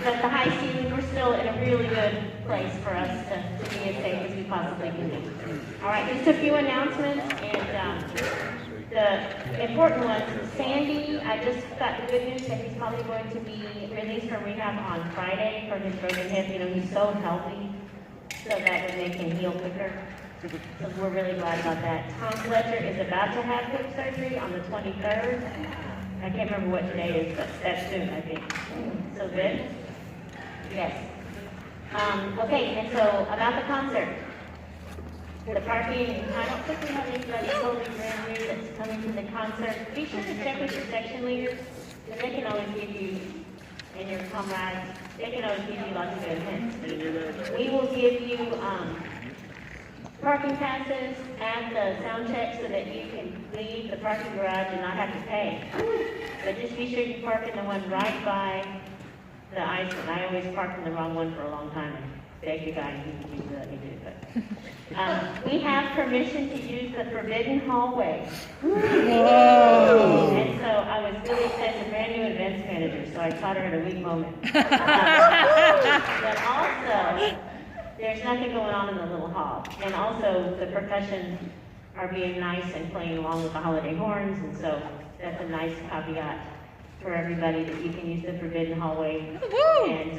But the high seasons, we're still in a really good place for us to be as safe as we possibly can be. All right, just a few announcements, and the important ones. Sandy, I just got the good news that he's probably going to be released from rehab on Friday for his broken hip. You know, he's so healthy, so that would make him heal quicker. So we're really glad about that. Tom Fletcher is about to have hip surgery on the 23rd. I can't remember what today is, but that's soon, I think. So good? Yes. Okay, and so about the concert. The parking, I don't think we have anybody totally brand new that's coming to the concert. Be sure to check with your section leaders, and they can always give you, and your comrades, they can always give you lots of good hints. We will give you parking passes at the sound check so that you can leave the parking garage and not have to pay. But just be sure you park in the one right by the ice. And I always parked in the wrong one for a long time and begged the guy to let me do it. But we have permission to use the forbidden hallway. Whoa. And so I was really excited, a brand new events manager, so I taught her at a weak moment. But also, there's nothing going on in the little hall. And also, the percussion are being nice and playing along with the holiday horns, and so that's a nice caveat for everybody that you can use the forbidden hallway and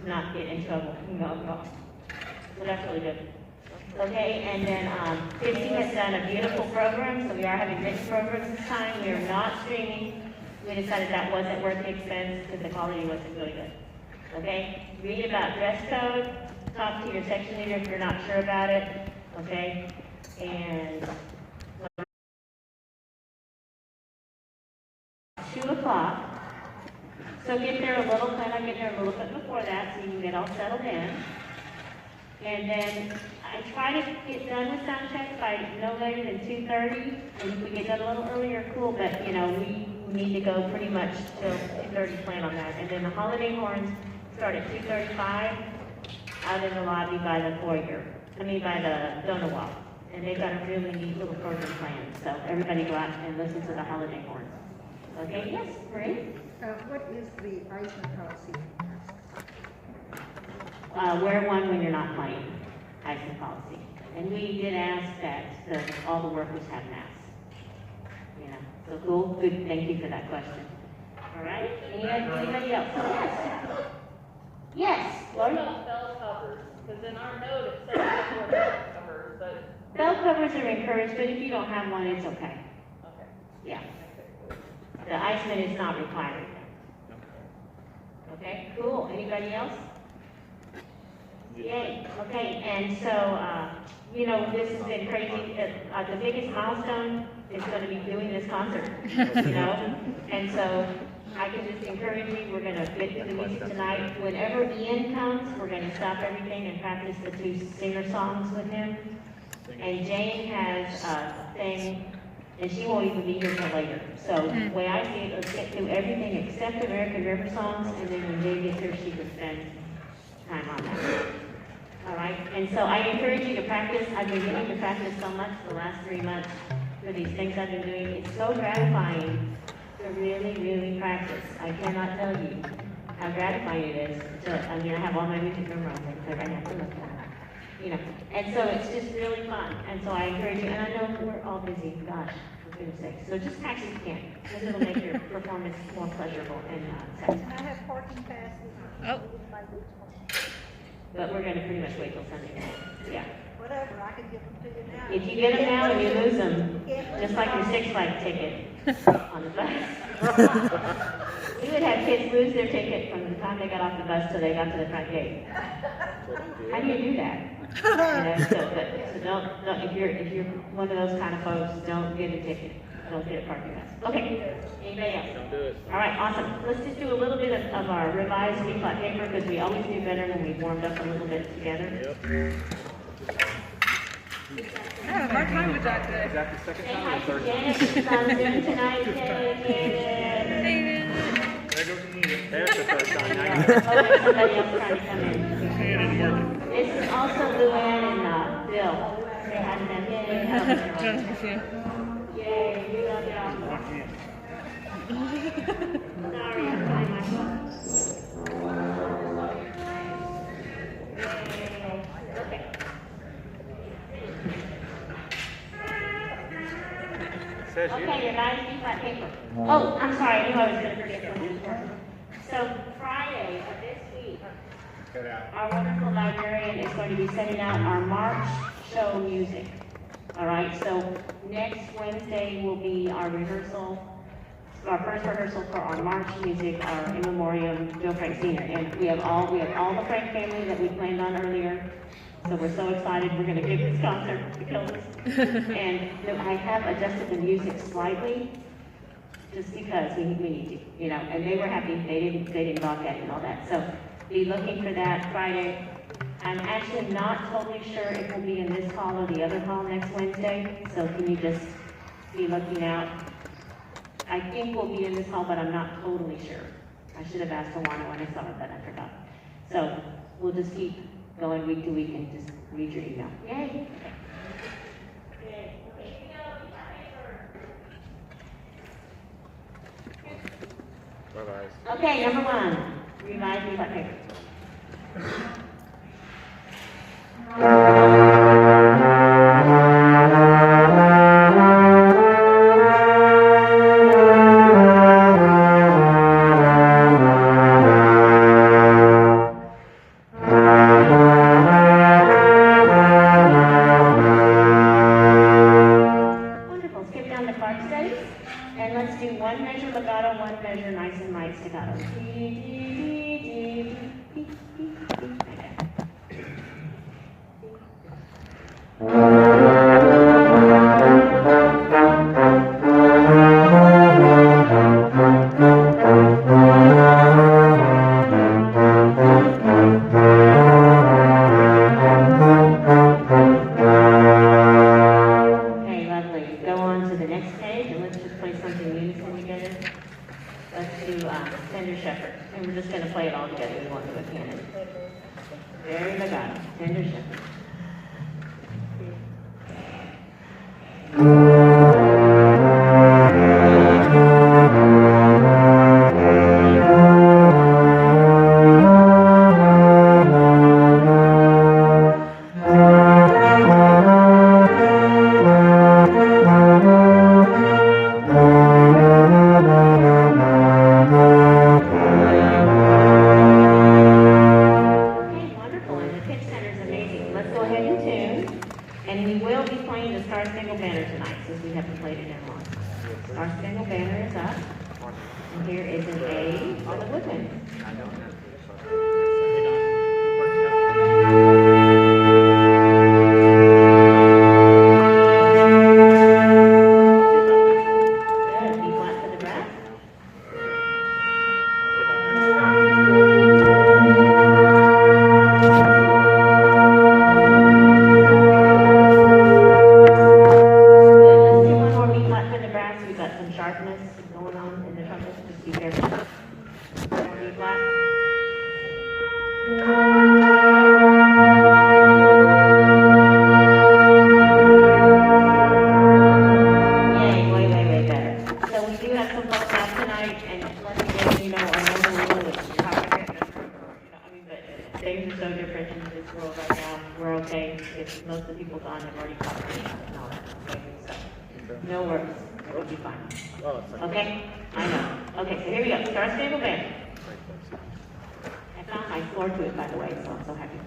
not get in trouble. So that's really good. Okay, and then 50 has done a beautiful program, so we are having mixed programs this time. We are not streaming. We decided that wasn't worth the expense because the quality wasn't really good. Okay, read about dress code. Talk to your section leader if you're not sure about it, okay? And 2 o'clock. So get there plan on getting there a little bit before that so you can get all settled in. And then I try to get done with sound checks by no later than 2:30. And if we get done a little earlier, cool, but you know, we need to go pretty much till 2:30, plan on that. And then the holiday horns start at 2:35. Out in the lobby by the foyer, by the donut wall. And they've got a really neat little program planned. So everybody go out and listen to the holiday horns. Okay, yes, Marie? What is the icing policy? Wear one when you're not playing. icing policy. And we did ask that all the workers have masks. You know, so cool, good, thank you for that question. All right, anybody else? Yes. Yes, Laurie? What about bell covers? Because in our note it says before bell covers, but... Bell covers are encouraged, but if you don't have one, it's okay. Okay. Yeah. The iceman is not requiring them. Okay, cool. Anybody else? Yay. Okay, and so, you know, this has been crazy. The biggest milestone is going to be doing this concert, you know? And so I can just encourage you, we're going to get to the music tonight. Whenever Ian comes, we're going to stop everything and practice the 2 singer songs with him. And Jane has a thing, and she won't even be here till later. So the way I see it, let's get through everything except American River songs, and then when Jane gets here, she can spend time on that. All right, and so I encourage you to practice. I've been getting to practice so much the last 3 months for these things I've been doing. It's so gratifying to really, really practice. I cannot tell you how gratifying it is to, I mean, I have all my music memorized, so I have to look at it. You know, and so it's just really fun. And so I encourage you, and I know we're all busy, gosh, for goodness sake. So just practice if you can, because it'll make your performance more pleasurable and satisfying. I have parking passes. Oh. But we're going to pretty much wait till Sunday night. Yeah. Whatever, I can give them to you now. If you get them now and you lose them, just like your Six Flags ticket on the bus. We would have kids lose their ticket from the time they got off the bus till they got to the front gate. How do you do that? You know, so don't if you're one of those kind of folks, don't get a ticket. Don't get a parking pass. Okay. Anybody else? Don't do it. All right, awesome. Let's just do a little bit of our revised B-flat paper because we always do better when we've warmed up a little bit together. Yep. I had a hard time with that Is today. that the second Say time hi or to third time? Janet. She's on Zoom tonight. Yay. There goes the music. There's the third time. Now Oh, you there's somebody else trying to come in. it isn't working. This is also Luann and Bill. Say hi to them. Yay. Yay, you love it all. Sorry, I'm trying my phone. Okay. Says you. Okay, your guys, B-flat paper. Oh, I'm sorry, I knew I was going to forget something. So Friday of this week, Cut out. our wonderful librarian is going to be sending out our March show music. All right, so next Wednesday will be our rehearsal, our first rehearsal for our March music, our in memoriam Joe Frank Sr. And we have all the Frank family that we planned on earlier. So we're so excited. We're going to give this concert to kill us. And I have adjusted the music slightly, just because we need to, you know. And they were happy. They didn't balk at it and all that. So be looking for that Friday. I'm actually not totally sure if we'll be in this hall or the other hall next Wednesday. So can you just be looking out? I think we'll be in this hall, but I'm not totally sure. I should have asked Tawana when I saw her, but I forgot. So we'll just keep going week to week and just read your email. Yay! Bye-bye. Okay, number 1, revise me what paper. Wonderful. Skip down the chord studies, and let's do one measure legato, one measure nice and light staccato. Okay, lovely. Go on to the next page, and let's just play something unison together. Let's do Tender Shepherd, and we're just going to play it all together. We won't do a canon. Very legato, Tender Shepherd. haven't played it in a while. Star Spangled Banner is up. And here is an A on the woodwind. Good. B flat for the brass. Okay, I know. Okay, so here we go. Star Spangled Banner. I found my floor to it, by the way, so I'm so happy.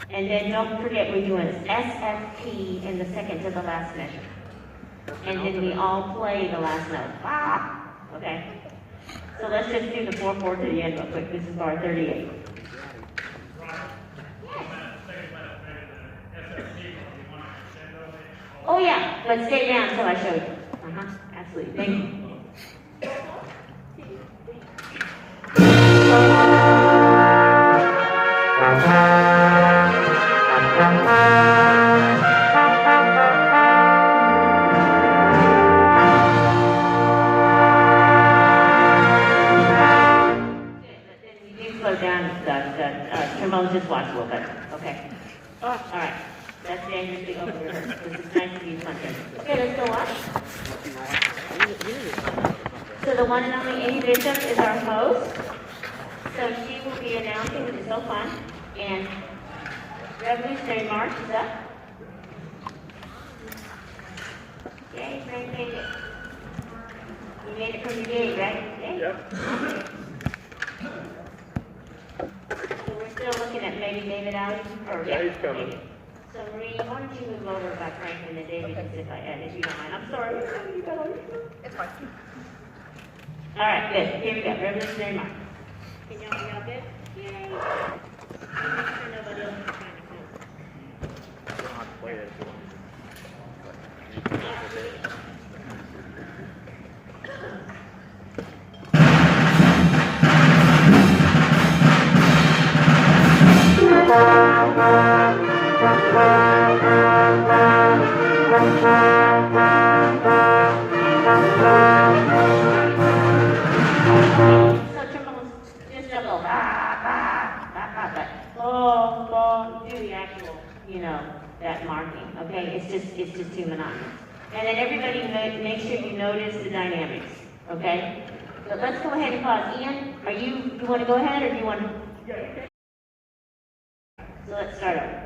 And then don't forget we're doing SFP in the second to the last measure. And then we all play the last note. Ah! Okay? So let's just do the 4/4 to the end real quick. This is bar 38. Oh yeah, but stay down until I show you. Absolutely. Thank you. Trombones just watch a little bit. Okay. All right. That's dangerously over rehearsed. This is nice to be fun. Okay, let's go watch. So the one and only Amy Bishop is our host. So she will be announcing, which is so fun. And Revolutionary March is up. Yay, Frank made it. You made it from your gate, right? Yay. Yep. Still looking at maybe David Alley? Yeah, he's coming. David. So Marie, why don't you move over by Franklin and David and sit by Ed, if you don't mind. I'm sorry. It's fine. All right, good. Here we go. Revolutionary March. Can y'all good? Yay. Make sure nobody else is trying to come. You don't have to play it if you want. tremolo's just a little but do the actual, that marking. Okay, it's just too monotonous. And then everybody make sure you notice the dynamics. Okay, so let's go ahead and pause. Ian, you want to go ahead or do you want to? So let's start over.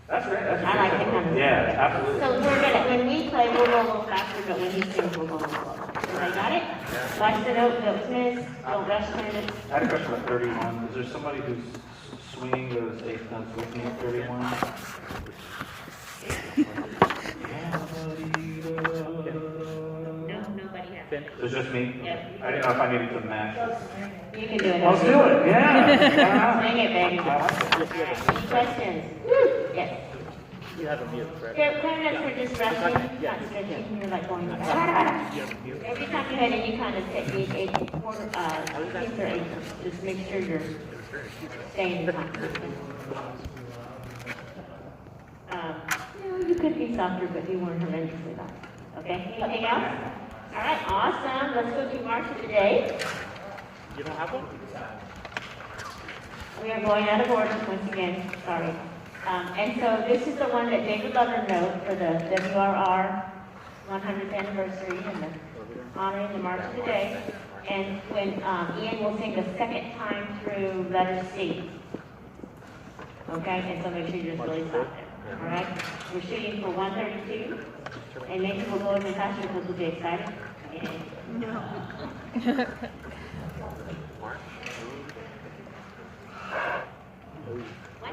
That's great. That's I like that kind of Yeah, absolutely. So we're gonna, when we play, we'll go a little faster, but when he sings, we'll go a little slower. Everybody got it? Watch the note, don't miss, don't rush to it. I had a question about 31. Is there somebody who's swinging those eighth notes with me at 31? No, nobody has. It's just me? Yep. I didn't know if I needed to match. You can do it. Let's do it, yeah. Swing it, baby. Any questions? Yes. You have a mute, right? Clarinets are just rushing, not stretching. You're like going, every time you hit any kind of technique, eighth or eighth, just make sure you're staying in time. You could be softer, but you weren't horrendously loud. Okay, anything else? All right, awesome. Let's go to March of the Day. You don't have one? We are going out of order once again, sorry. And so this is the one that David Lover wrote for the WRR 100th anniversary and the honoring the March of the Day. And when Ian will sing the second time through letter C. Okay, and so make sure you just really stop there. All right, we're shooting for 132, and maybe we'll go even faster because we'll be excited. No. One, two, one.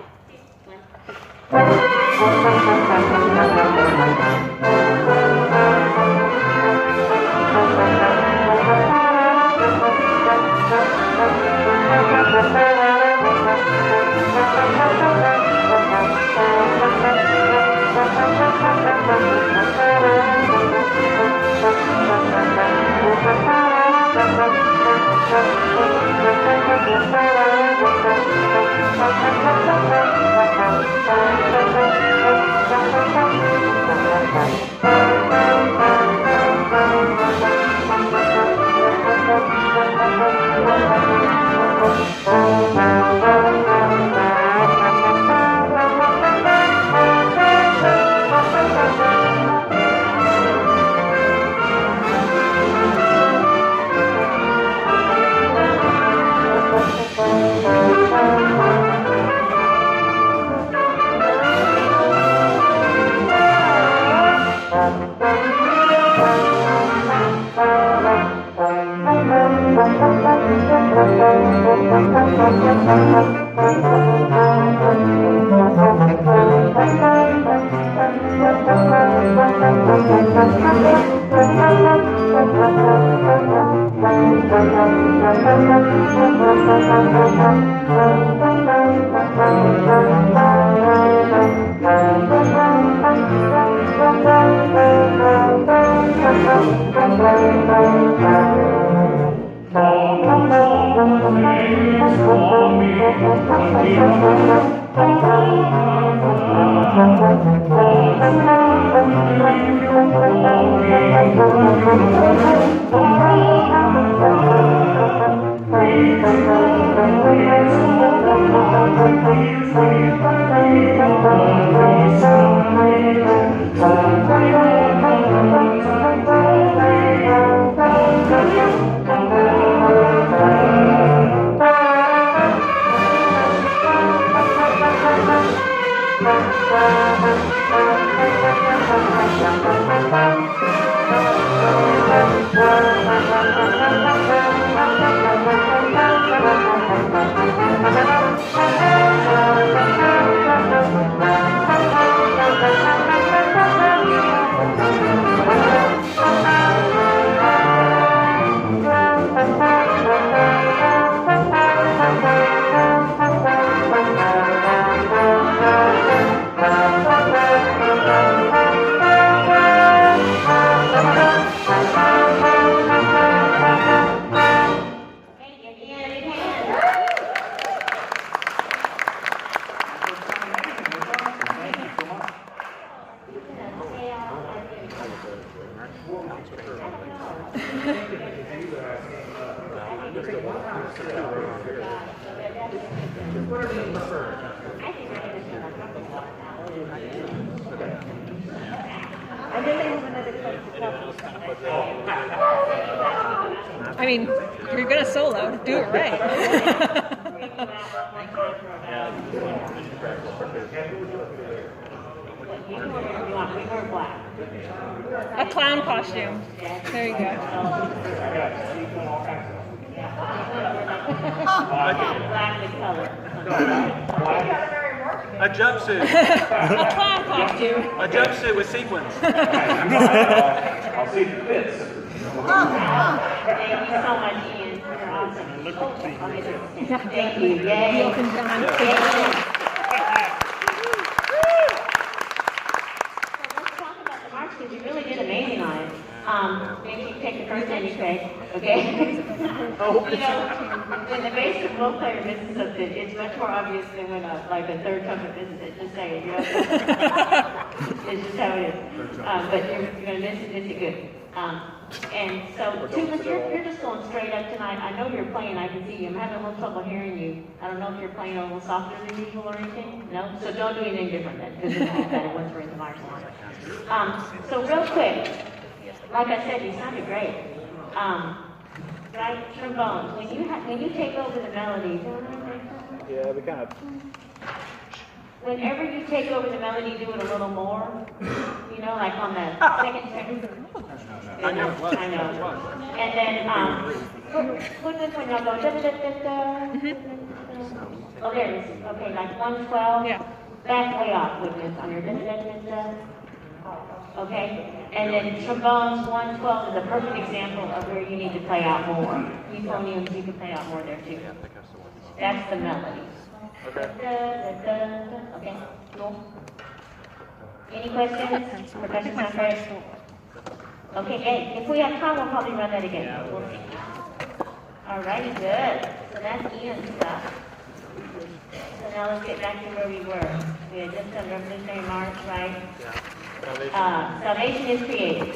I mean, you're gonna solo, do it right. Yeah, you can wear whatever you want. We wear black. A clown costume. There you go. Black the color. A jumpsuit. A clown costume. A jumpsuit with sequins. I'll see if it fits. Thank you so much, Ian. You're awesome. Thank you. Yay. Elton John. Yay. So let's talk about the march because you really did amazing on it. Maybe you take the first hand you say, okay? You know, when the bass and bow player misses something, it's much more obvious than when like a third trumpet misses it. Just saying, you know? It's just how it is. But you're going to miss it good. And so, Tulis, you're just going straight up tonight. I know you're playing, I can see you. I'm having a little trouble hearing you. I don't know if you're playing a little softer than usual or anything. No? So don't do anything different then, because it's all better once we're in the march line. So real quick, like I said, you sounded great. Right, trombones. When you take over the melody, Yeah, we kind of. whenever you take over the melody, do it a little more. You know, like on the second second. I know. And then put this one. Y'all go da da da da da. Oh, there it is. Okay, like 112. Yeah. Back way off with this on your da da da da. Okay, and then trombones 112 is a perfect example of where you need to play out more. Euphoniums, you can play out more there too. That's the melody. Okay. Okay, cool. Any questions? Percussion sound great? Okay, hey, if we have time, we'll probably run that again. We'll see. Alrighty, good. So that's Ian's stuff. So now let's get back to where we were. We had just done Revolutionary March, right? Salvation is created.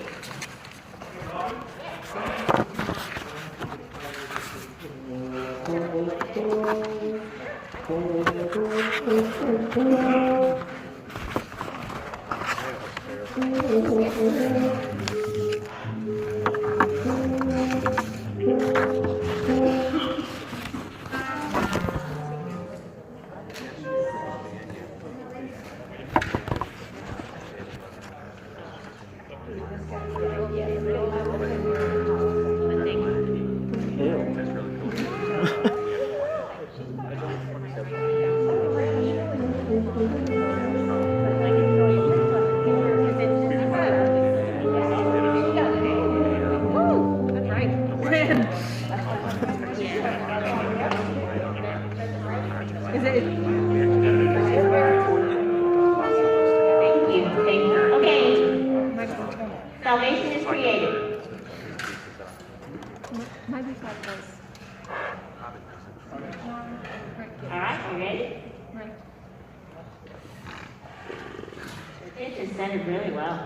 Salvation is created. All right, you ready? It just sounded really well.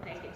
Thank you.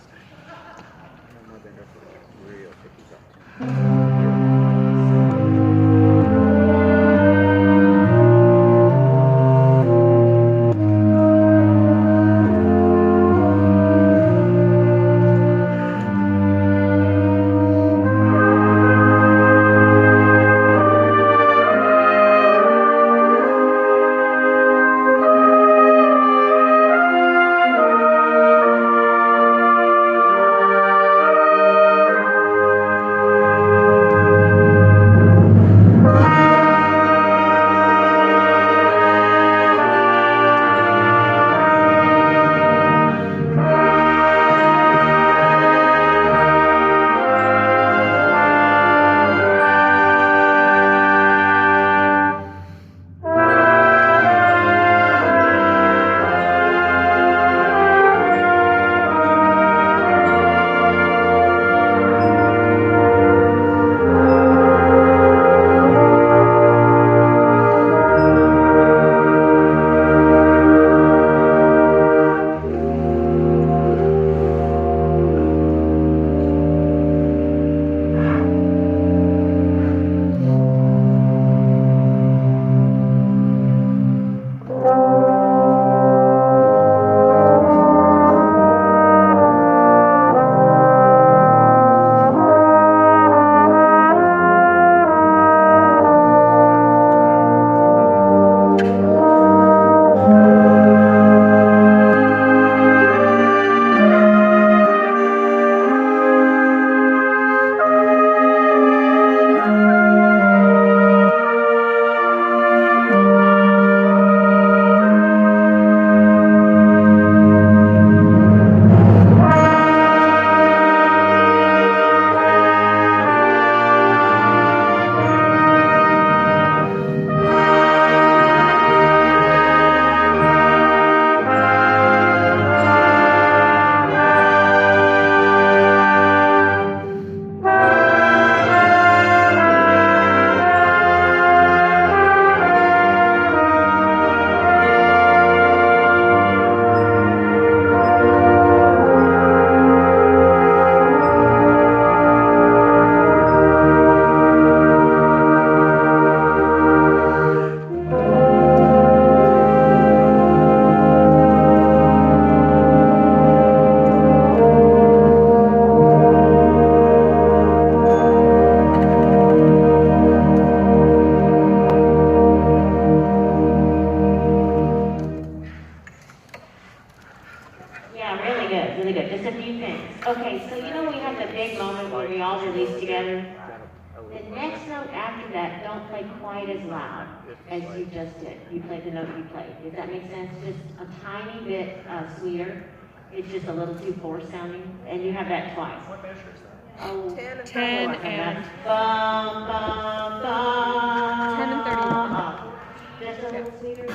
after that, don't play quite as loud as you just did. You played the note you played. Does that make sense? Just a tiny bit sweeter. It's just a little too forced sounding, and you have that twice. What measure is that? Oh, 10 and bum, bum, bum. 10 and 31. Just a little sweeter.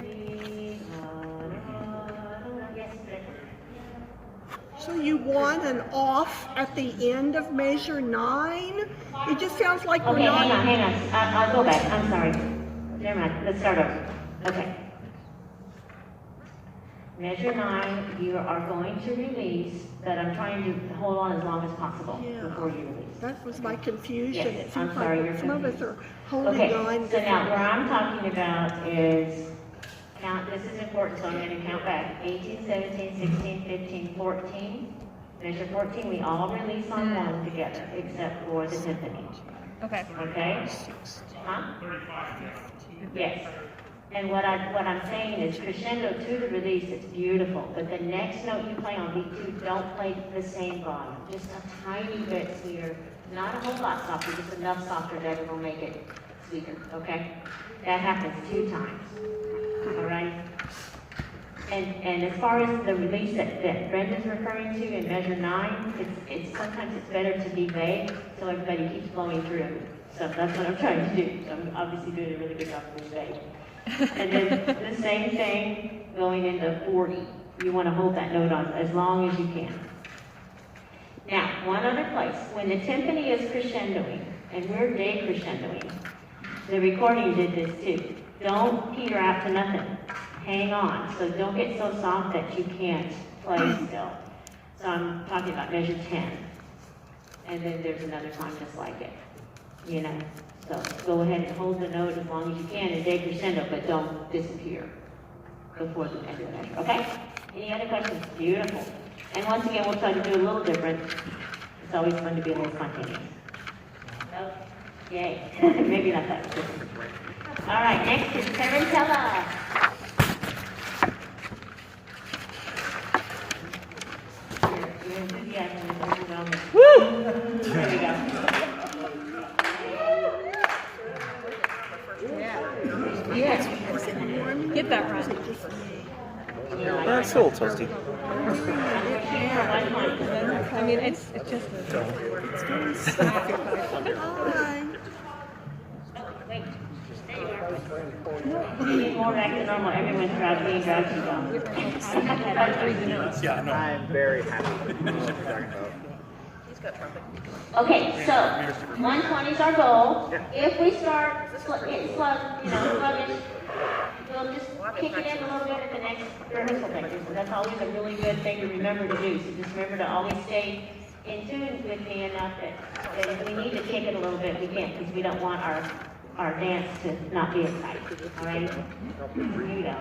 Yes, So you want an off at the end of measure 9? It just sounds like we're okay, not. hang on. I'll go back. I'm sorry. Never mind. Let's start over. Okay. Measure 9, you are going to release, but I'm trying to hold on as long as possible Yeah. before you release. That was my confusion. Yes, It I'm seems sorry, like you're some of us confused. are holding Okay, on. so now where I'm talking about is, count, this is important, so I'm going to count back. 18, 17, 16, 15, 14. Measure 14, we all release on one together, except for the timpani. Okay. Okay? Huh? Yes. And what I'm saying is crescendo to the release, it's beautiful, but the next note you play on B2, don't play the same volume. Just a tiny bit sweeter, not a whole lot softer, just enough softer that it will make it sweeter, okay? That happens 2 times, all right? And as far as the release that Brenda's referring to in measure 9, it's sometimes it's better to be vague so everybody keeps flowing through. So that's what I'm trying to do. So I'm obviously doing a really good job of being vague. And then the same thing going into 40. You want to hold that note on as long as you can. Now, one other place. When the timpani is crescendoing, and we're decrescendoing, the recording did this too. Don't peter out to nothing. Hang on. So don't get so soft that you can't play still. So I'm talking about measure 10. And then there's another time just like it. You know? So go ahead and hold the note as long as you can and decrescendo, but don't disappear before the end of the measure. Okay? Any other questions? Beautiful. And once again, we'll try to do a little different. It's always fun to be a little spontaneous. Oh, yay. Maybe not that. All right, next is Tarantella. Your enthusiasm is overwhelming. Woo! There we go. Yeah. Get that right. That's a little toasty. I mean, it's just Wait, there you are. You need more back to normal. Everyone's being grouchy though. Yeah, no. I'm very happy with what you're talking about. Okay, so 120 is our goal. If we start sluggish, we'll just kick it in a little bit at the next rehearsal picture. So that's always a really good thing to remember to do. So just remember to always stay in tune with me enough that if we need to kick it a little bit, we can, because we don't want our dance to not be exciting. All right? Here we go.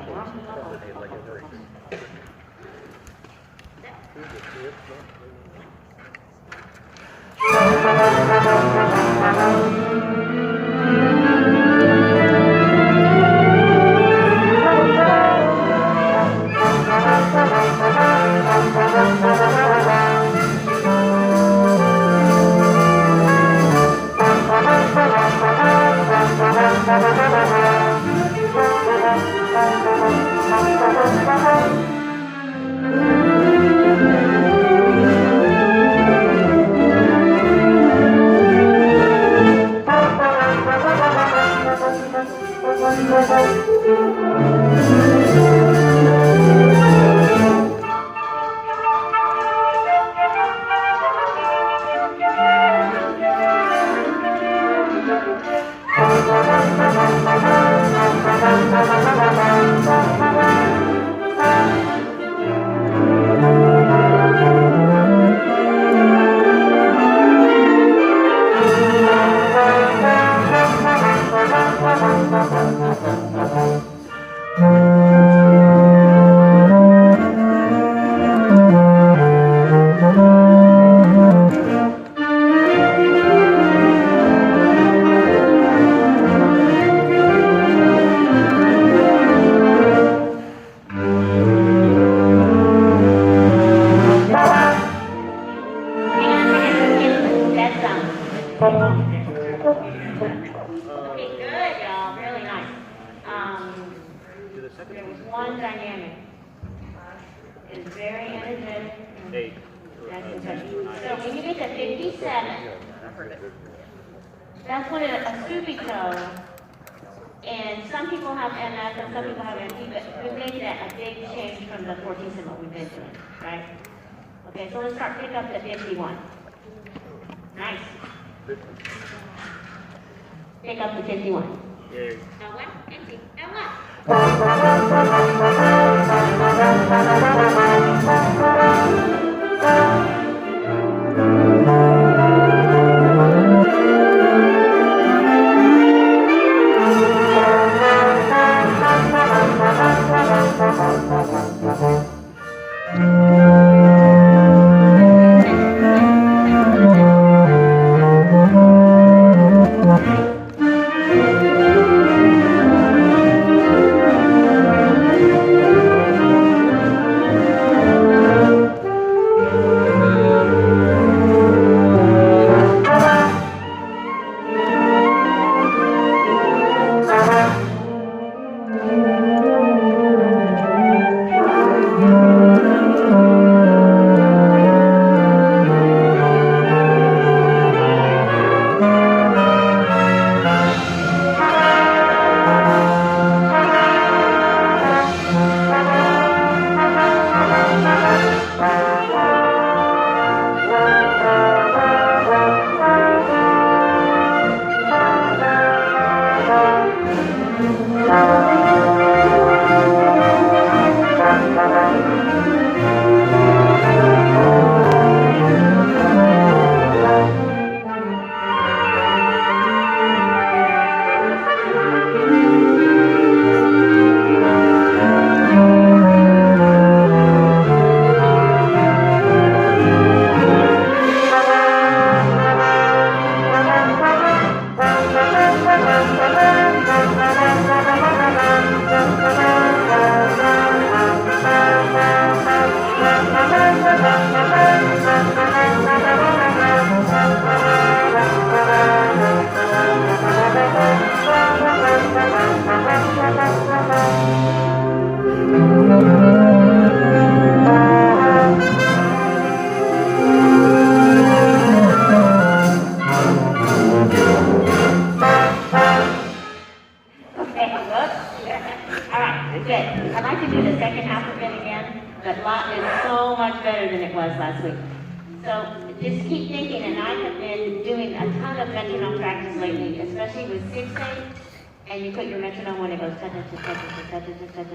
There was one dynamic. It was very energetic. 8. That's okay. So when you get to 57, that's when a subito, and some people have MF and some people have MP, but we made that a big change from the 14th we've been doing, right? Okay, so let's start pick up to 51. Nice. Pick up to 51. Yeah. Now one, and two, and one.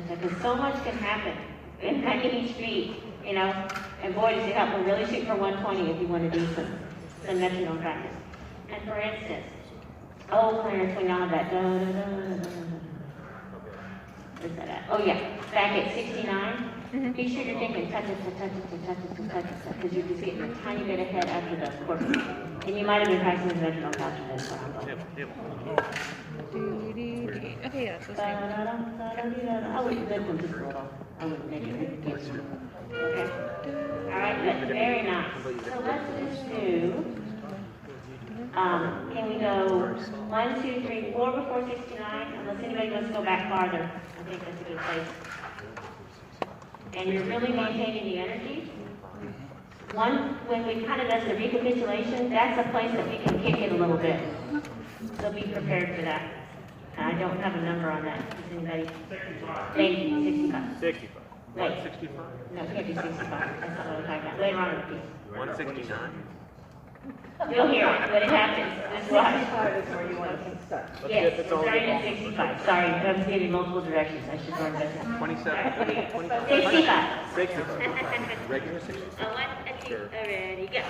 Because so much can happen in each beat, you know, and boy, does it help. We're really shooting for 120 if you want to do some metronome practice. And for instance, Clarence, we now have that where's that at? Oh yeah, back at 69. Be sure you're thinking touch it, because you're just getting a tiny bit ahead after the chord. And you might have been practicing the metronome faster than what I'm going. Okay, yeah, so same. I would lift them just a little. I wouldn't make it big. Okay. All right, good. Very nice. So let's just do, can we go 1, 2, 3, 4 before 69? Unless anybody wants to go back farther. I think that's a good place. And you're really maintaining the energy. One, when we kind of does the recapitulation, that's a place that we can kick it a little bit. So be prepared for that. I don't have a number on that. Does anybody? 65. Thank you, 65. 65. Wait. 165. No, it can't be 65. That's not what I'm talking about. Later on in the piece. 169. You'll hear it when it happens. Just watch. 65 is where you want to start. Yes, starting at 65. Sorry, I was giving multiple directions. I should learn better. 27. 65. 65. Regular 65. A 1, a 2, already, go.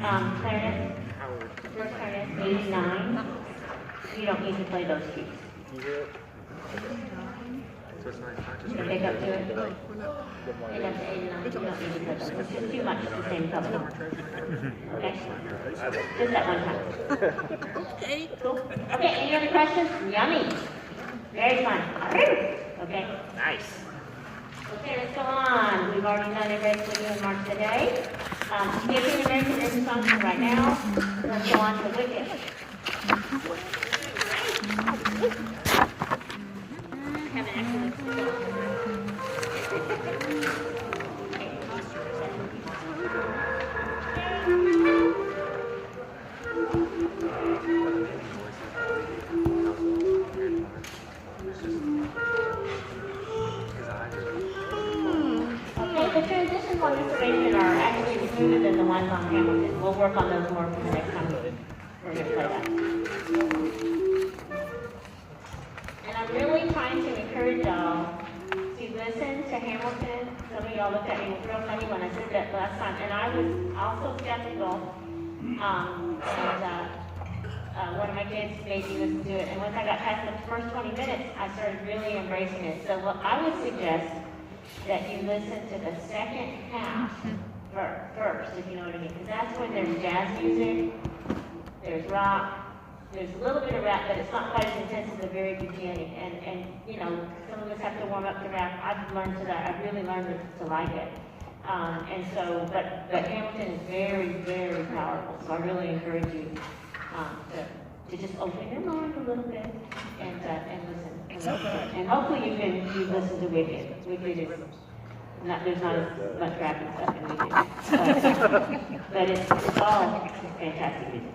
Clarinet, first clarinet, 89. You don't need to play those keys. You hear it? So it's not just You pick up to it. Pick up to 89. You don't need to play those. It's just too much the same color. Okay? Just that one time. Okay. Cool. Okay, any other questions? Yummy. Very fun. Okay. nice. Okay, let's go on. We've already done English with you and Mark today. Skipping American Indian songs for right now. Let's go on to Wicked. Have an excellent Okay, the transitions on this arrangement are actually smoother than the ones on Hamilton. We'll work on those more for the next time we're going to play that. And I'm really trying to encourage y'all to listen to Hamilton. Some of y'all looked at me real funny when I said that last time, and I was also skeptical. One of my kids made me listen to it, and once I got past the first 20 minutes, I started really embracing it. So what I would suggest that you listen to the second half first, if you know what I mean, because that's when there's jazz music, there's rock, there's a little bit of rap, but it's not quite as intense at the very beginning. And you know, some of us have to warm up to rap. I've learned to that. I've really learned to like it. And so, but Hamilton is very, very powerful. So I really encourage you to just open your mind a little bit and listen. And hopefully you listen to Wicked. Wicked is not, there's not as much rap and stuff in Wicked. But it's all fantastic music.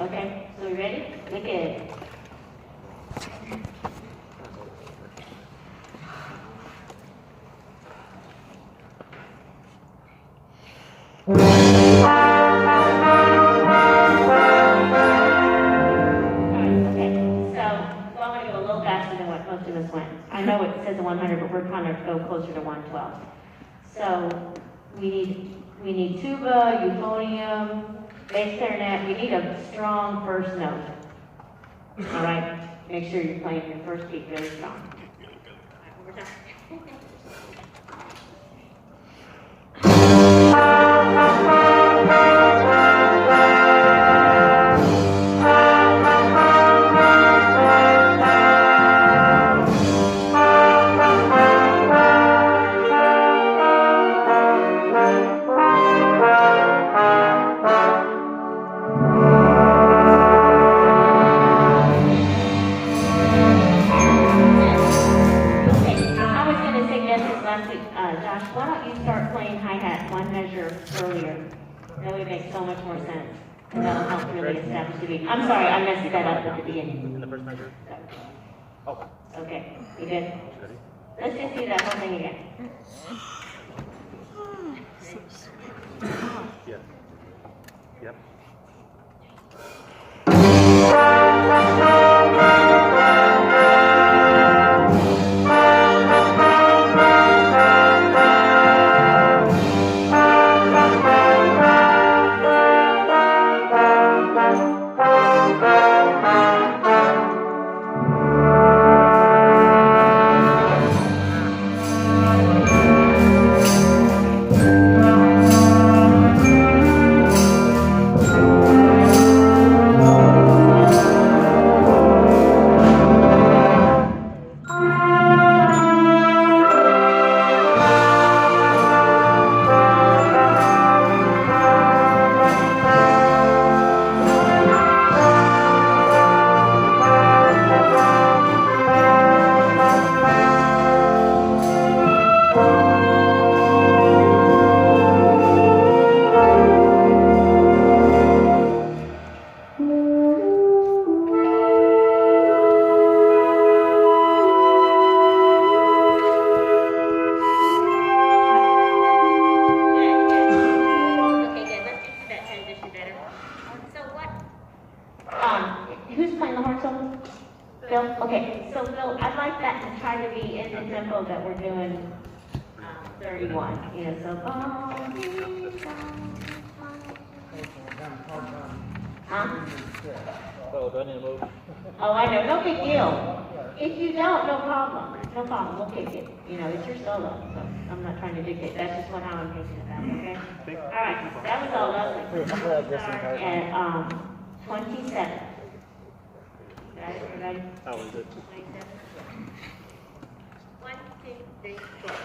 Okay, so we ready? Wicked. Most of us went. I know it says 100, but we're trying to go closer to 112. So we need tuba, euphonium, bass clarinet. We need a strong first note. All right. Make sure you're playing your first beat very strong. I'm sorry, I messed that up at the beginning. In the first measure? Oh. Okay, you good? Let's just do that whole thing again. Yeah. Yep. Okay, so Bill, I'd like that to try to be in the tempo that we're doing 31. You know, so Huh? Oh, do I need to move? Oh, I know, no big deal. If you don't, no problem. No problem, we'll kick it. You know, it's your solo, so I'm not trying to dictate. That's just how I'm thinking about it, okay? All right, that was all lovely. We start at 27. Got it, everybody? How is it? 27. 1, 2, 3, 4.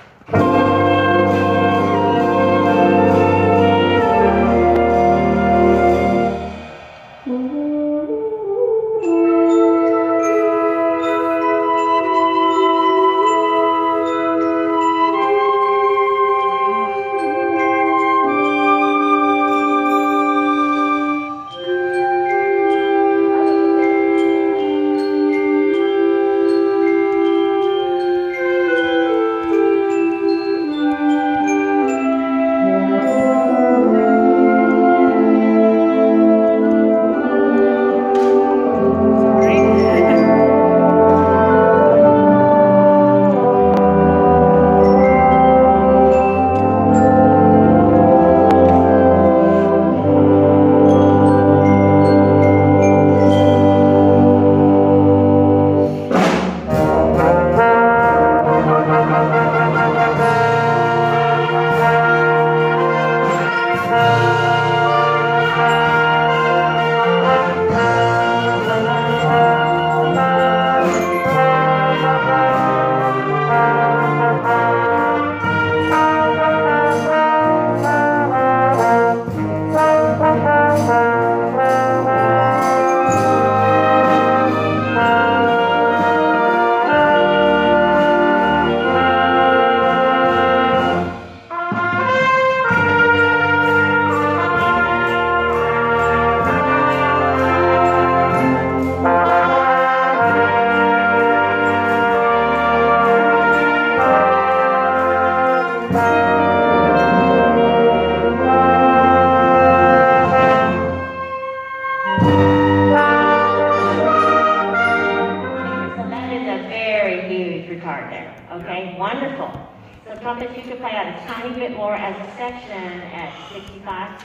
Trumpets you could play out a tiny bit more as a section at 65.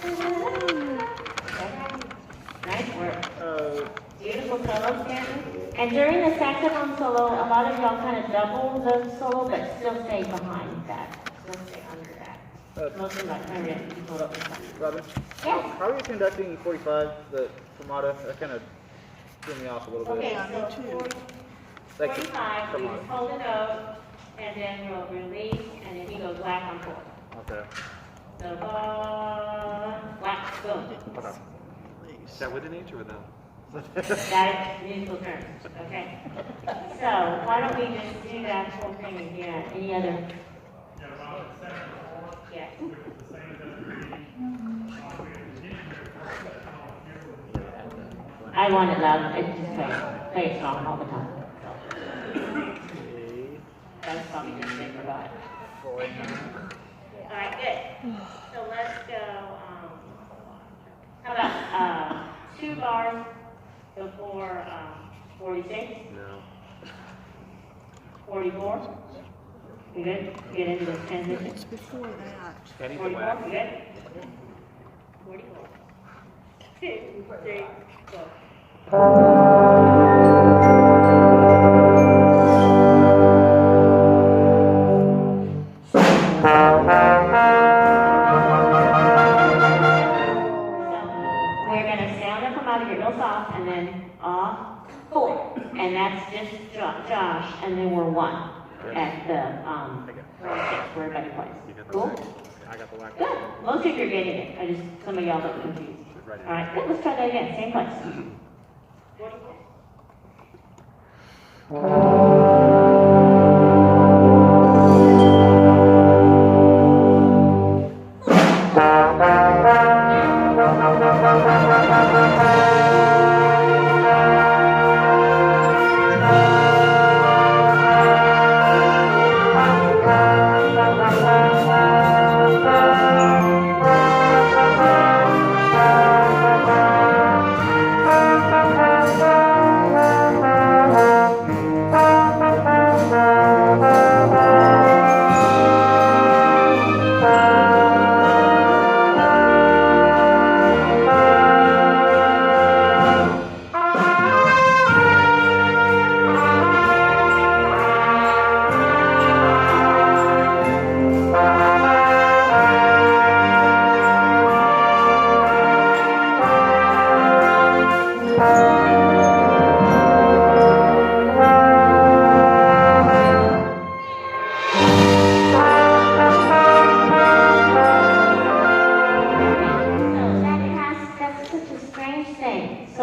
Okay. Nice work. Beautiful solo, Stanton. And during the saxophone solo, a lot of y'all kind of double the solo, but still stay behind that. Still stay under that. Mostly like clarinet people don't Robin? Yes. How are you conducting 45, the fermata? That kind of threw me off a little bit. Okay, so 45, we just hold a note, and then we'll release, and then he goes whack on 4. Okay. So, whack, boom. Okay. Is that with an H or without? That is musical terms, okay? So, why don't we just do that whole thing again? Any other? Yeah. I want it loud. I just play it strong all the time. That's probably just they forgot. All right, good. So let's go. How about 2 bars before 46? No. 44? You good? Get into this transition. It's before that. Kenny the 44? Whack. You good? 44. 2, 3, go. And then off, 4. And that's just Josh, and then we're 1 at the 46 where everybody plays. Cool? I got the whack. Good. Most of you are getting it. Some of y'all look confused. All right, good. Let's try that again. Same place. 44.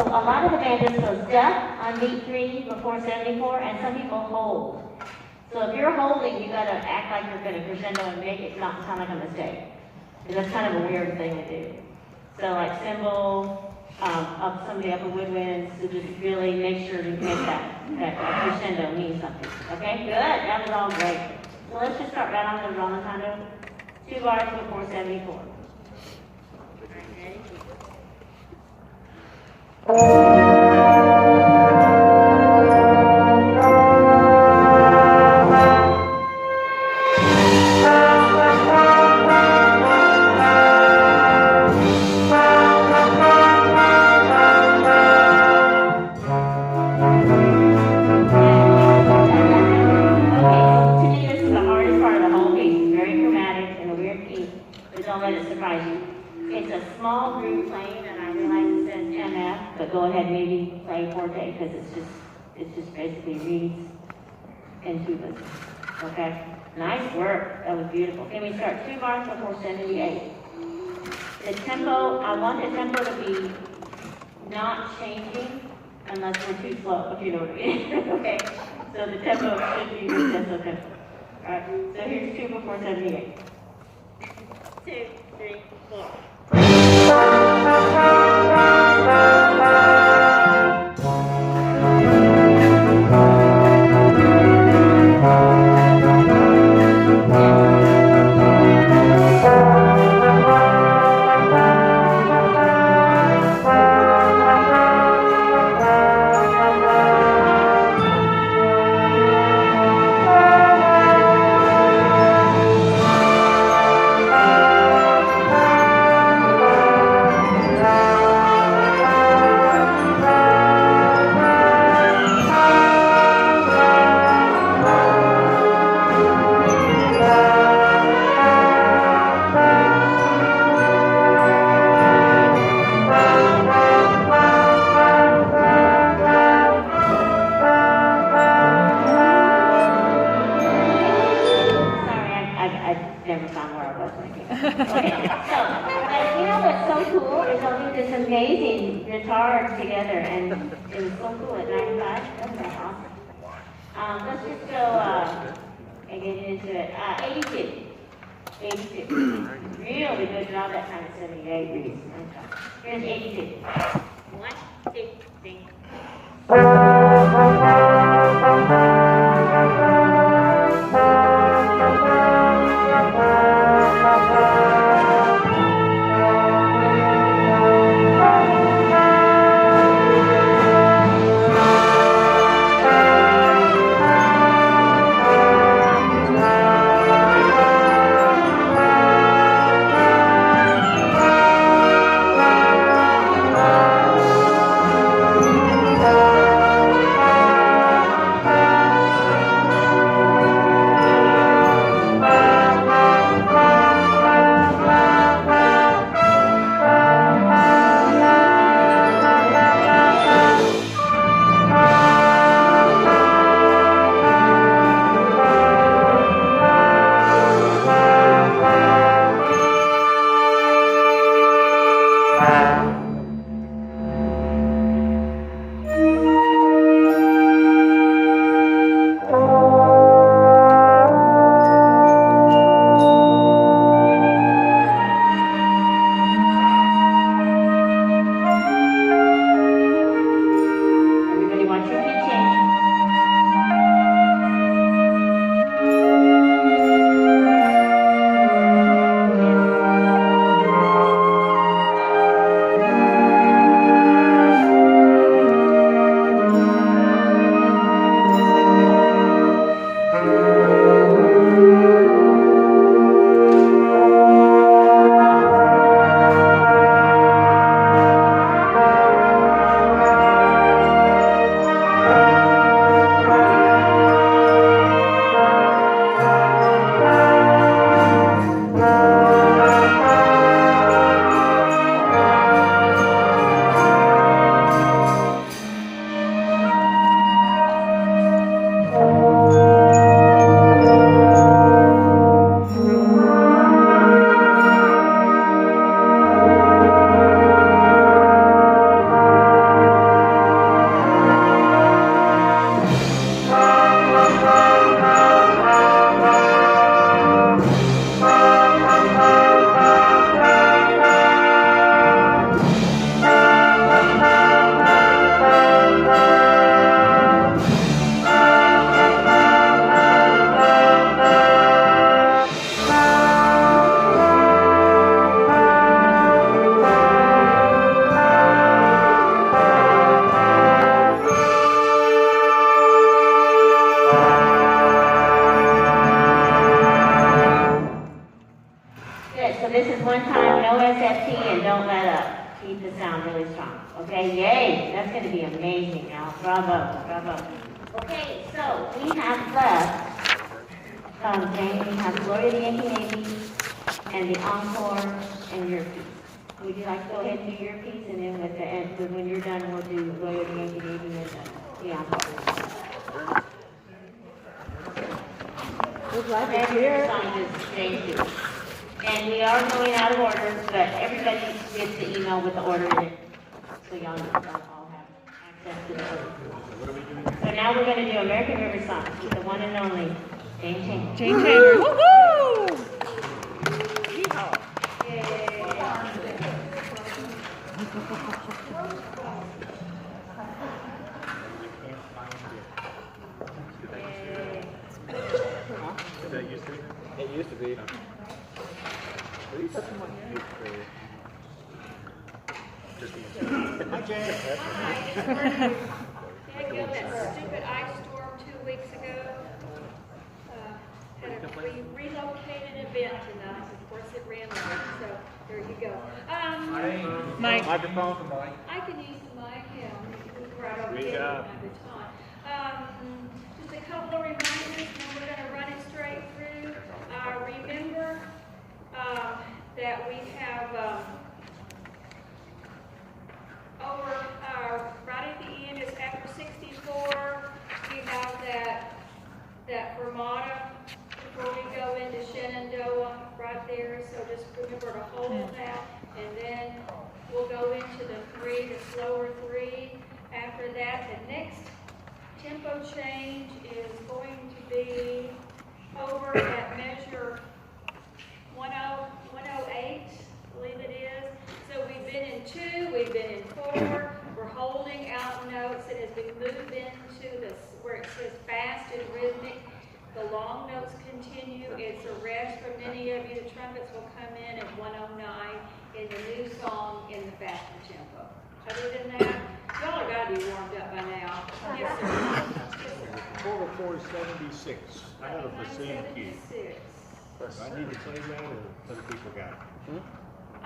a lot of the bandits goes duck on beat 3 before 74, and some people hold. So if you're holding, you gotta act like you're gonna crescendo and make it not sound like a mistake. And that's kind of a weird thing to do. So like cymbal, up some of the upper woodwinds, to just really make sure to make that crescendo mean something. Okay, good, that was all great. So let's just start right on the rallentando. 2 bars before 74. But go ahead, maybe play forte, because it's just basically reeds and tubas. Okay? Nice work. That was beautiful. Can we start 2 bars before 78? The tempo, I want the tempo to be not changing unless we're too slow, if you know what I mean. Okay? So the tempo should be the tempo. Alright, so here's 2 before 78. 2, 3, 4. Together, and it was so cool at 95. That was awesome. Let's just go and get into it. 82. 82. Really good job that time at 78 reads. Here's 82. 1, 2, 3. keep the sound really strong. Okay, yay, that's gonna be amazing now. Bravo, bravo. Okay, so we have left, Jane, we have Laurie the Yankee Navy and the encore and your piece. Would you like to go ahead and do your piece, and then at the end, when you're done, we'll do Laurie the Yankee Navy and the encore. We're glad Okay, you're your here. song is Jane too. And we are going out of order, but everybody gets the email with the order in it, so y'all all have access to the order. So now we're going to do American River songs with the one and only Jane Chambers. Jane Chambers. Woohoo! It used to be. At least that's what you just Hi, Jane. Hi. Did go that stupid ice storm 2 weeks ago? We relocated an event tonight. Of course, it ran late, so there you go. Mike. Microphone. I can use the mic, yeah. Right over here another time. Just a couple of reminders, and we're going to run it straight through. Remember that we have right at the end is after 64. We have that fermata before we go into Shenandoah right there. So just remember to hold that, and then we'll go into the slower 3. After that, the next tempo change is going to be over at measure 108, I believe it is. So we've been in 2, we've been in 4. We're holding out notes, and as we move into this where it says fast and rhythmic, the long notes continue. It's a rest for many of you. The trumpets will come in at 109 in the new song in the faster tempo. Other than that, y'all have got to be warmed up by now. Yes, sir. 40476. I have a bassoon key. 976. Do I need to play that, or other people got it? I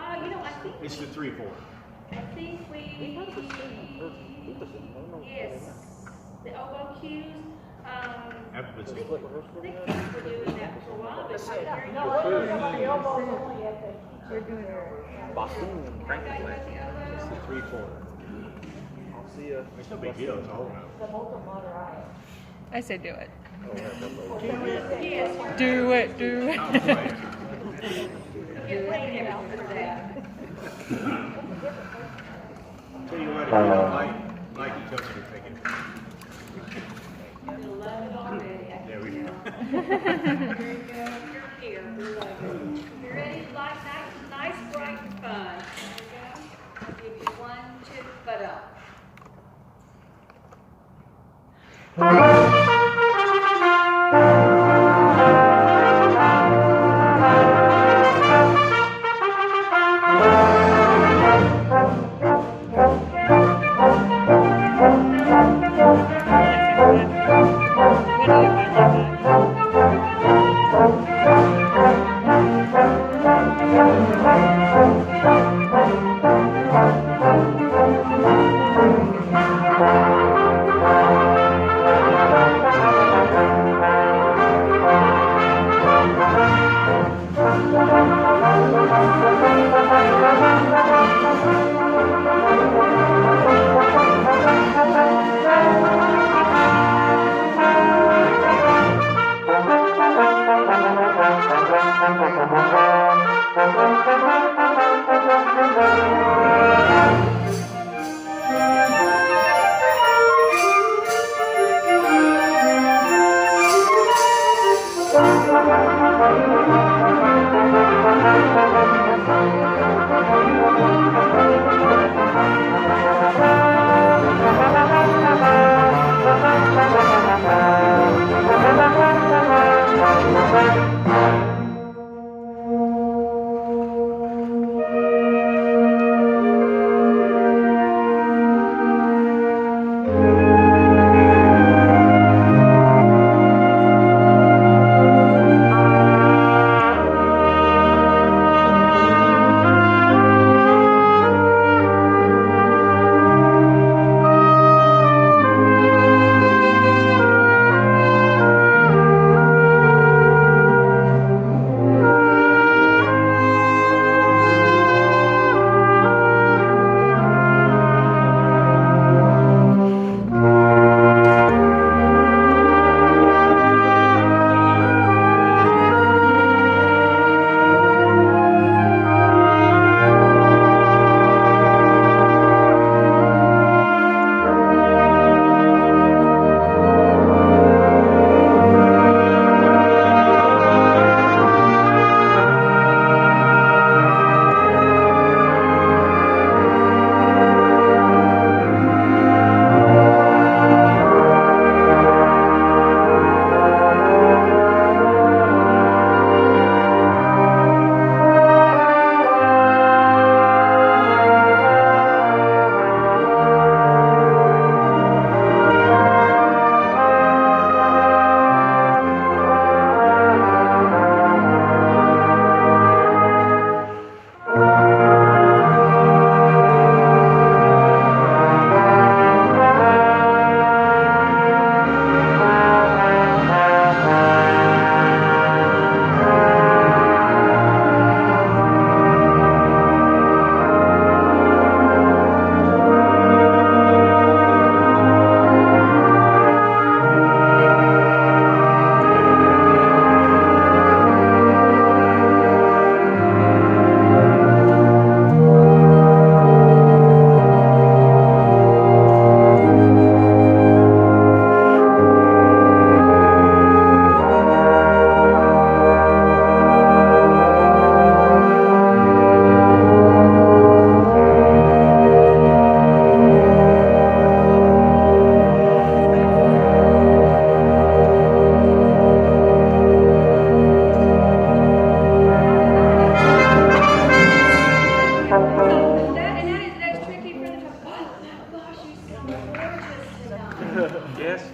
think It's the 3/4. I think we yes, the oboe cues. I Have a bassoon. think we were doing that for a while, but Boston. I got you at the It's oboe. the 3/4. I'll see you. It's no big deal. It's a whole note. I say do it. Yes, Do it, do it. get ready for that. Tell you what, if you don't like it, tell me to take it. You'll love it already. There we go. There you go. You're here. You're loving it. You ready? Like nice, bright fun. There you go. I'll give you 1, 2, but up.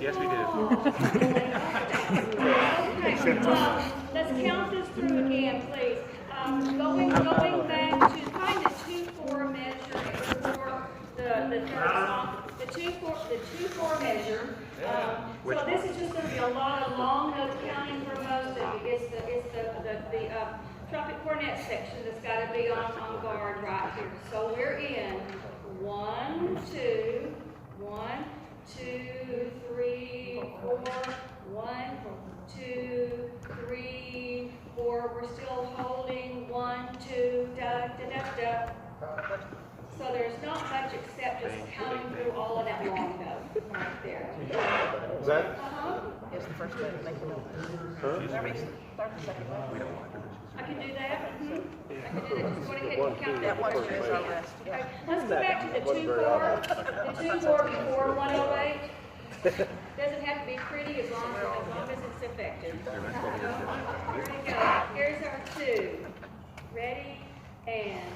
Yes, we do. Okay, let's count this through again, please. Going back to find the 2/4 measure for the third song. The 2/4 measure. So this is just going to be a lot of long note counting for most of you. It's the trumpet cornet section that's got to be on guard right here. So we're in 1, 2, 1, 2, 3, 4, 1, 2, 3, 4. We're still holding 1, 2, da da da da. So there's not much except just counting through all of that long note right there. Is that? Is the first note make the note? Start the second note. I can do that. I can do that. Just go ahead and count that That one. one is our rest. Okay. Let's go back to the 2/4. The 2/4 before 108. Doesn't have to be pretty as long as it's effective. Here we go. Here's our 2. Ready and.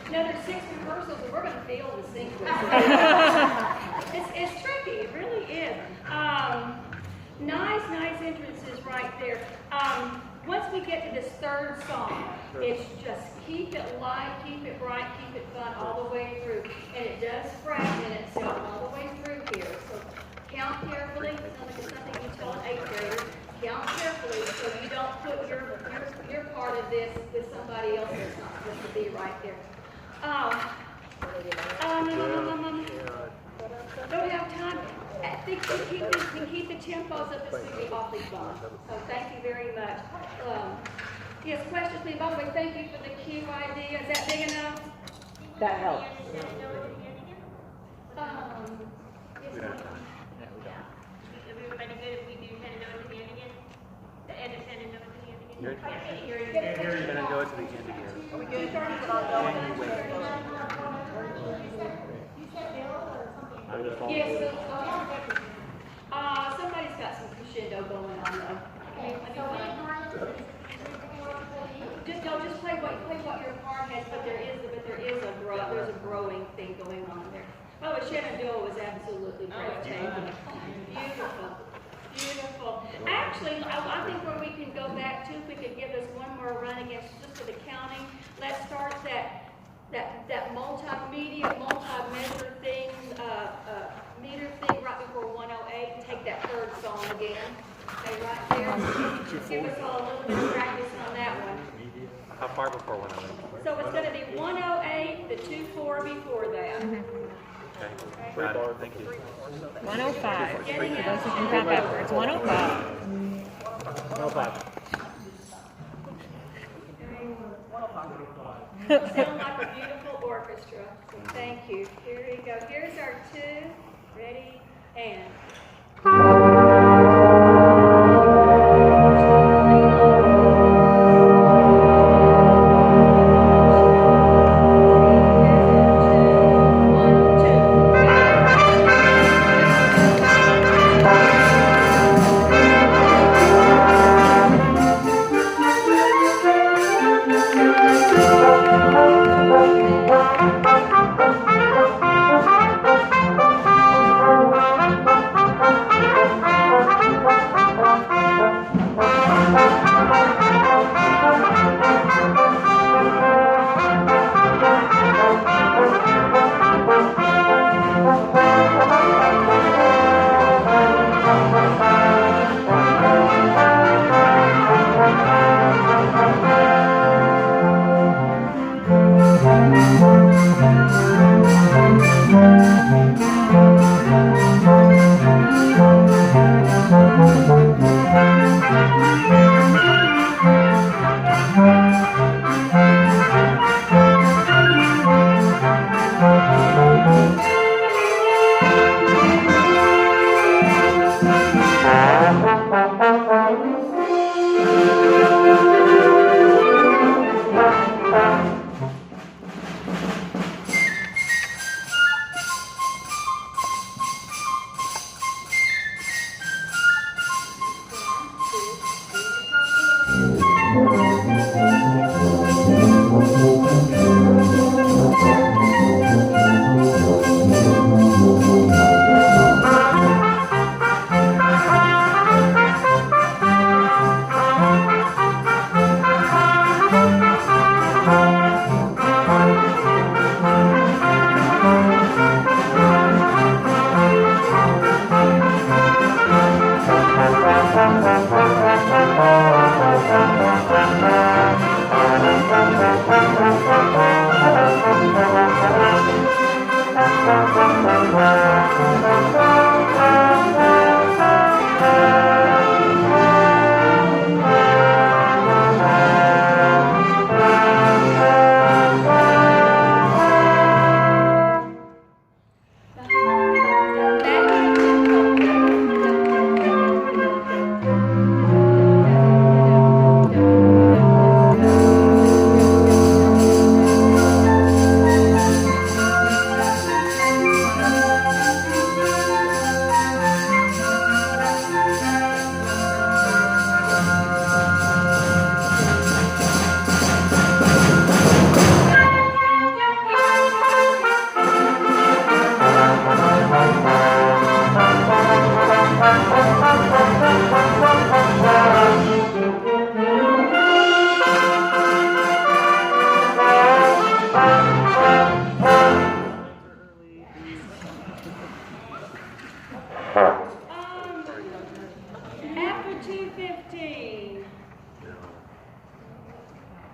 another 6 rehearsals, and we're gonna feel the sequence. It's tricky, it really is. Nice entrances right there. Once we get to this third song, it's just keep it light, keep it bright, keep it fun all the way through. And it does fragment itself all the way through here. So count carefully. It's not like it's something you tell an 8th grader. Count carefully so you don't put your part of this with somebody else that's not supposed to be right there. Don't have time. I think we keep the tempos up. This would be awfully fun. So thank you very much. Yes, questions, please. By the way, thank you for the cue idea. Is that big enough? That helps. Yes, Everybody good if we do kind of know at the end again? The edit kind of know at the end again? You're You're gonna go to the end again. Are we good? Yes, somebody's got some crescendo going on though. Just play what your part has, but there's a growing thing going on there. By the way, Shenandoah was absolutely breathtaking. Beautiful. Actually, I think where we can go back to, if we could give us one more run against just for the counting. Let's start that multimedia, multi-measure thing, meter thing right before 108, and take that third song again. Okay, right there. Give us all a little bit of practice on that one. How far before 108? So it's going to be 108, the 2/4 before that. Okay. Got it. Thank you. 105. For those who can count backwards. 105. 105. Sound like a beautiful orchestra. So thank you. Here we go. Here's our 2. Ready, and.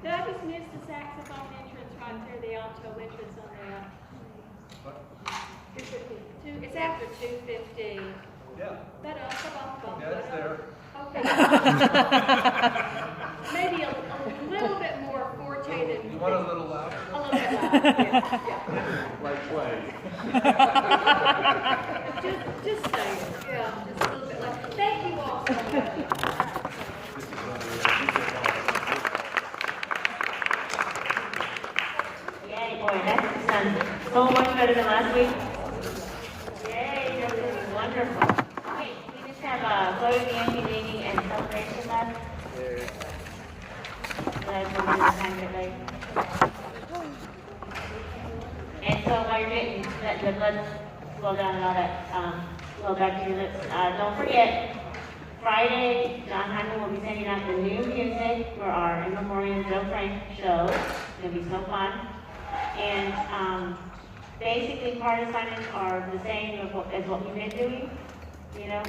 Did I just miss the saxophone entrance right there, the alto entrance on that? 2:50. It's after 2:50. Yeah, Ba-da-ba-bum-bum, yeah, it's there. Okay. Maybe a little bit more forte than. You want a little louder? A little bit louder, yeah. Like play. Just say it, yeah, just a little bit louder. Thank you all so much. Yay, boy, that's so much better than last week. Yay, this is wonderful. Okay, we just have Chloe, the Yankee Lady, and Celebration left. That's a little time delay. And so while you're getting the blood slow down and all that, flow back to your lips, don't forget, Friday, John Hyman will be sending out the new music for our In Memoriam Joe Frank show. It's going to be so fun. And basically, part assignments are the same as what we've been doing, you know.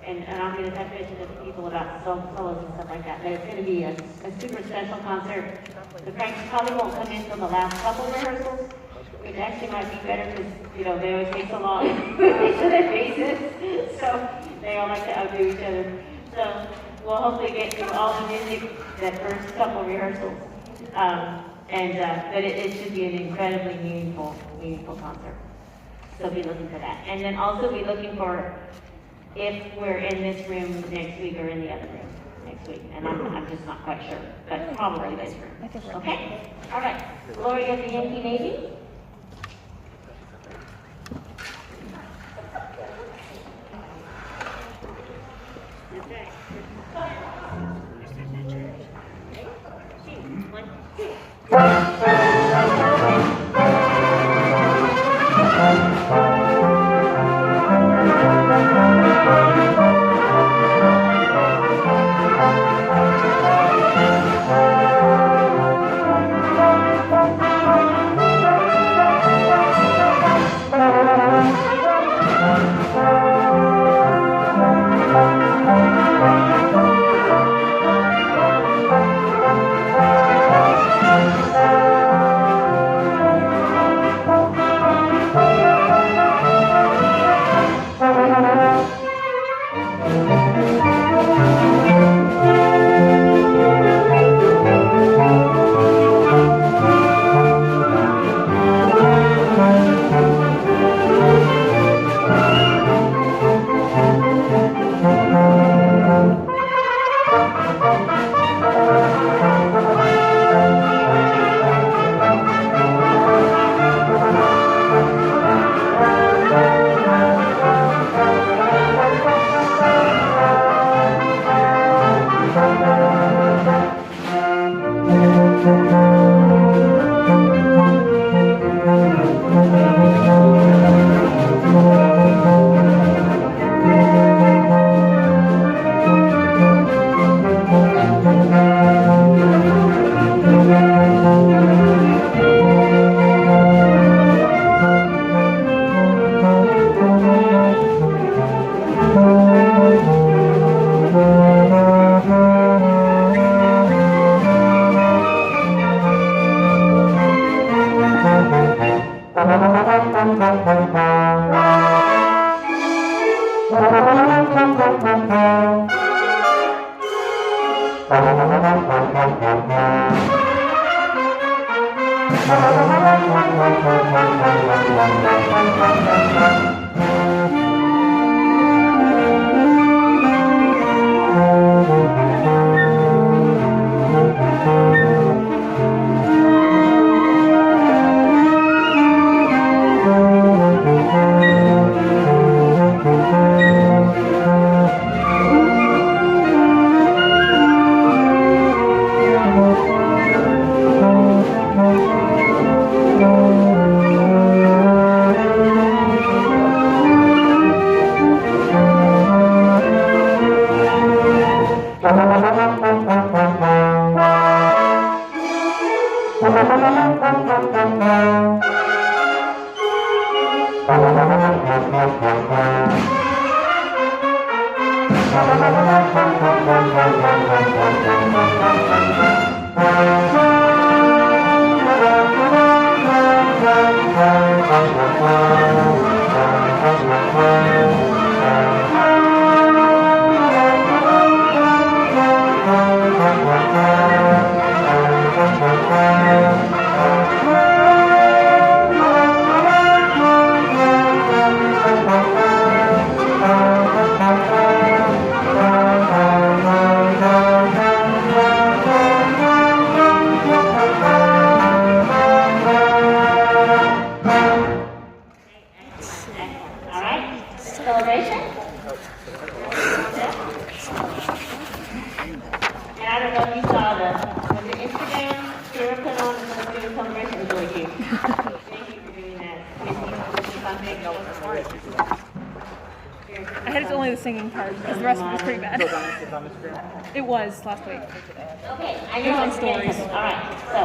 And I'm going to touch base with the people about solos and stuff like that. But it's going to be a super special concert. The Franks probably won't come in till the last couple rehearsals, which actually might be better because, you know, they always take so long to their faces. So they all like to outdo each other. So we'll hopefully get through all the music that first couple rehearsals. But it should be an incredibly meaningful concert. So be looking for that. And then also be looking for if we're in this room next week or in the other room next week. And I'm just not quite sure, but probably this room. Okay? All right. Laurie of the Yankee Navy. Okay. 1, 2. only the singing part, because the rest of it was pretty bad. It's on the screen. It was last week. Okay, I It know was on it's stories. stories. All right, so,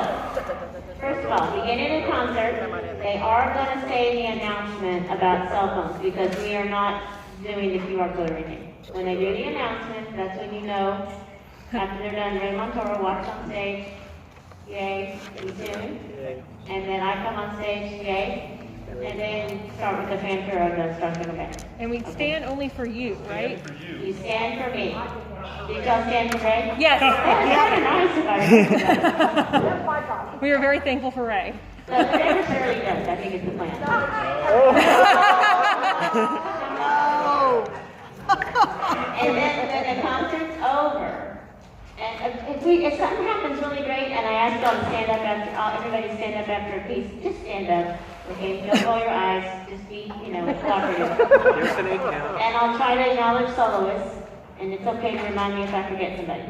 first of all, beginning of the concert, they are going to say in the announcement about cell phones, because we are not doing the QR code or anything. When they do the announcement, that's when you know, after they're done, Ray Montoro walks on stage, yay, be tuned. And then I come on stage, yay, and then start with the fanfare of the Star Spangled Banner. And we stand only for you, right? You stand for me. Did y'all stand for Ray? Yes. That's kind of nice about it. We are very thankful for Ray. So whatever Shirley does, I think it's the plan. And then when the concert's over, and if something happens really great, and I ask y'all to stand up after, everybody stand up after a piece, just stand up. Okay, don't roll your eyes, just be, cooperative. Here's an 8 count. And I'll try to acknowledge soloists, and it's okay to remind me if I forget somebody.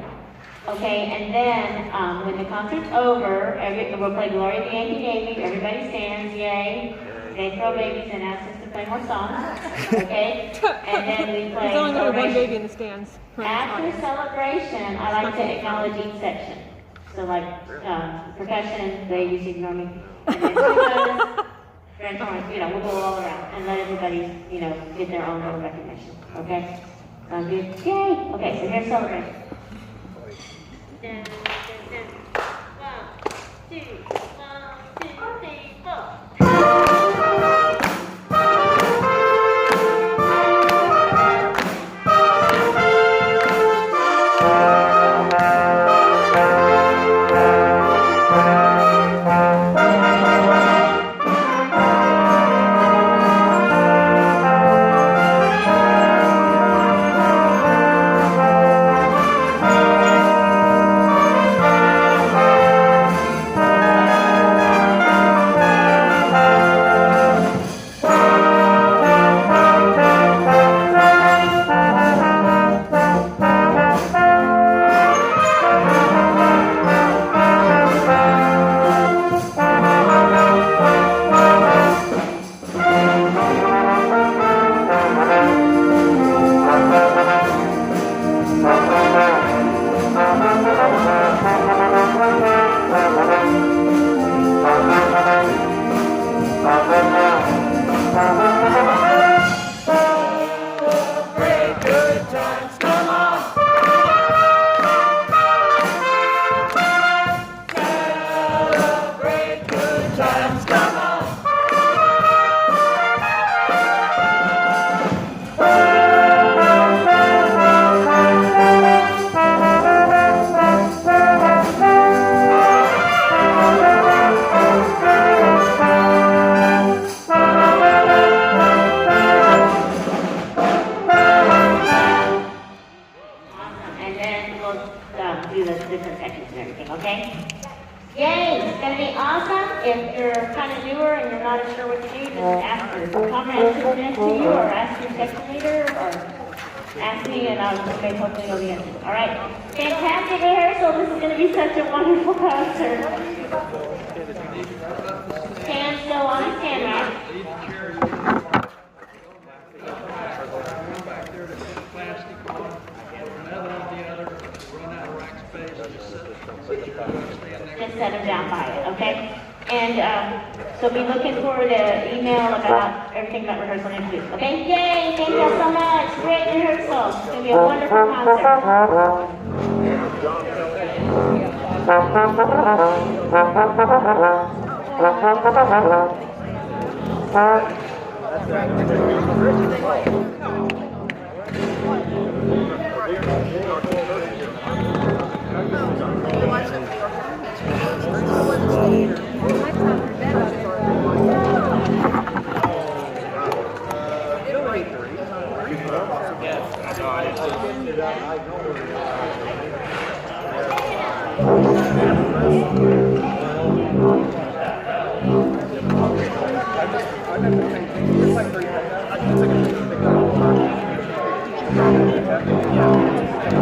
Okay, and then when the concert's over, we'll play Glory of the Yankee Navy, everybody stands, yay. They throw babies and ask us to play more songs, okay? And then we play There's only going to be one Celebration. baby in the stands. After celebration, I like to acknowledge each section. So like percussion, they usually ignore me. And then grand horns, we'll go all around and let everybody, get their own little recognition, okay? Sound good? Yay! Okay, so here's celebration. Dun, dun, dun. 1, 2, 1, 2, 3,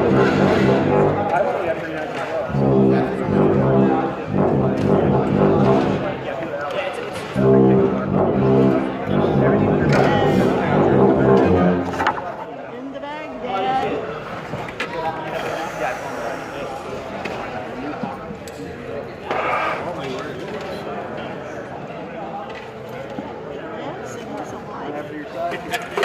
Yeah. outside.